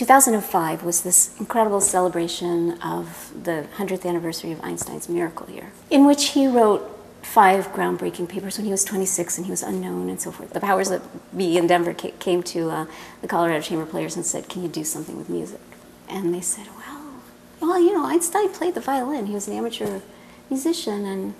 2005 was this incredible celebration of the 100th anniversary of Einstein's miracle year, in which he wrote 5 groundbreaking papers when he was 26 and he was unknown and so forth. The powers that be in Denver came to the Colorado Chamber Players and said, "Can you do something with music?" And they said, well, you know, Einstein played the violin. He was an amateur musician and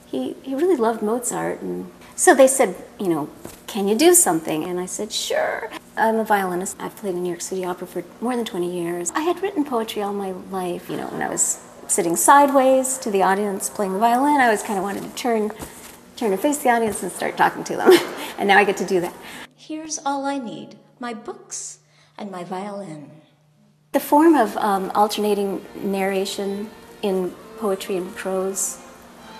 he really loved Mozart. And so they said, you know, "Can you do something?" And I said, "Sure." I'm a violinist. I've played in New York City Opera for more than 20 years. I had written poetry all my life. You know, when I was sitting sideways to the audience playing the violin, I always kind of wanted to turn and face the audience and start talking to them. And now I get to do that. Here's all I need: my books and my violin. The form of alternating narration in poetry and prose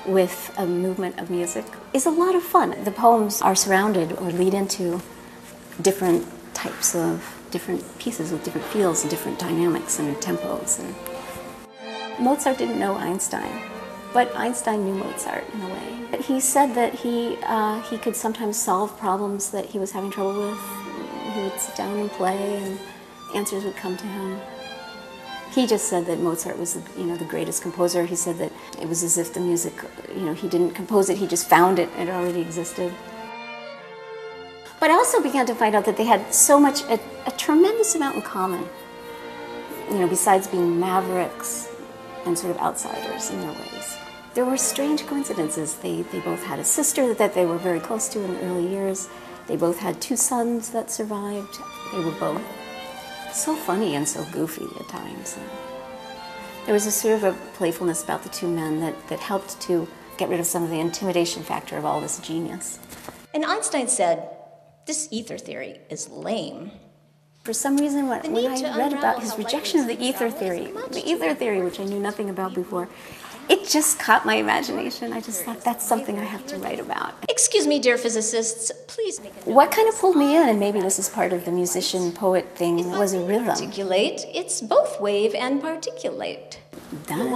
with a movement of music is a lot of fun. The poems are surrounded or lead into different types of different pieces with different feels and different dynamics and tempos. And Mozart didn't know Einstein, but Einstein knew Mozart in a way. He said that he could sometimes solve problems that he was having trouble with. He would sit down and play and answers would come to him. He just said that Mozart was, the greatest composer. He said that it was as if the music, he didn't compose it, he just found it. It already existed. But I also began to find out that they had so much, a tremendous amount in common. Besides being mavericks and sort of outsiders in their ways. There were strange coincidences. They both had a sister that they were very close to in the early years. They both had 2 sons that survived. They were both so funny and so goofy at times. There was a sort of a playfulness about the 2 men that helped to get rid of some of the intimidation factor of all this genius. And Einstein said, "This ether theory is lame." For some reason, when I read about his rejection of the ether theory, which I knew nothing about before, it just caught my imagination. I just thought, that's something I have to write about. Excuse me, dear physicists, please make a note. What kind of pulled me in, and maybe this is part of the musician-poet thing, was a rhythm. Articulate, it's both wave and particulate. And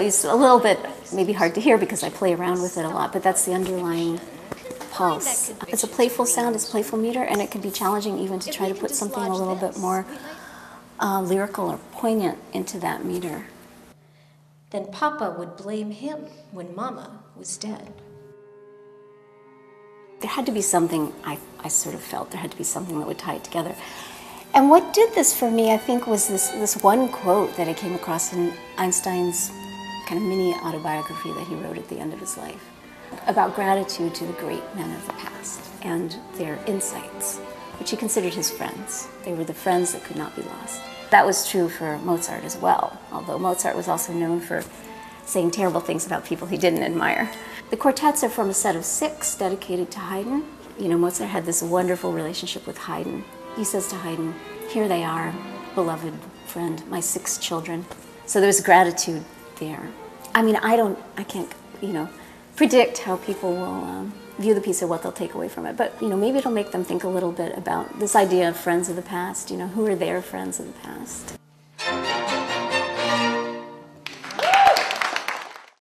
it's a little bit maybe hard to hear because I play around with it a lot, but that's the underlying pulse. It's a playful sound, it's a playful meter, and it can be challenging even to try to put something a little bit more lyrical or poignant into that meter. Then Papa would blame him when Mama was dead. There had to be something, I sort of felt, there had to be something that would tie it together. And what did this for me, I think, was this one quote that I came across in Einstein's kind of mini autobiography that he wrote at the end of his life about gratitude to the great men of the past and their insights, which he considered his friends. They were the friends that could not be lost. That was true for Mozart as well, although Mozart was also known for saying terrible things about people he didn't admire. The quartets are from a set of 6 dedicated to Haydn. Mozart had this wonderful relationship with Haydn. He says to Haydn, "Here they are, beloved friend, my 6 children." So there's gratitude there. I mean, I can't, predict how people will view the piece or what they'll take away from it. But, maybe it'll make them think a little bit about this idea of friends of the past. Who are their friends of the past?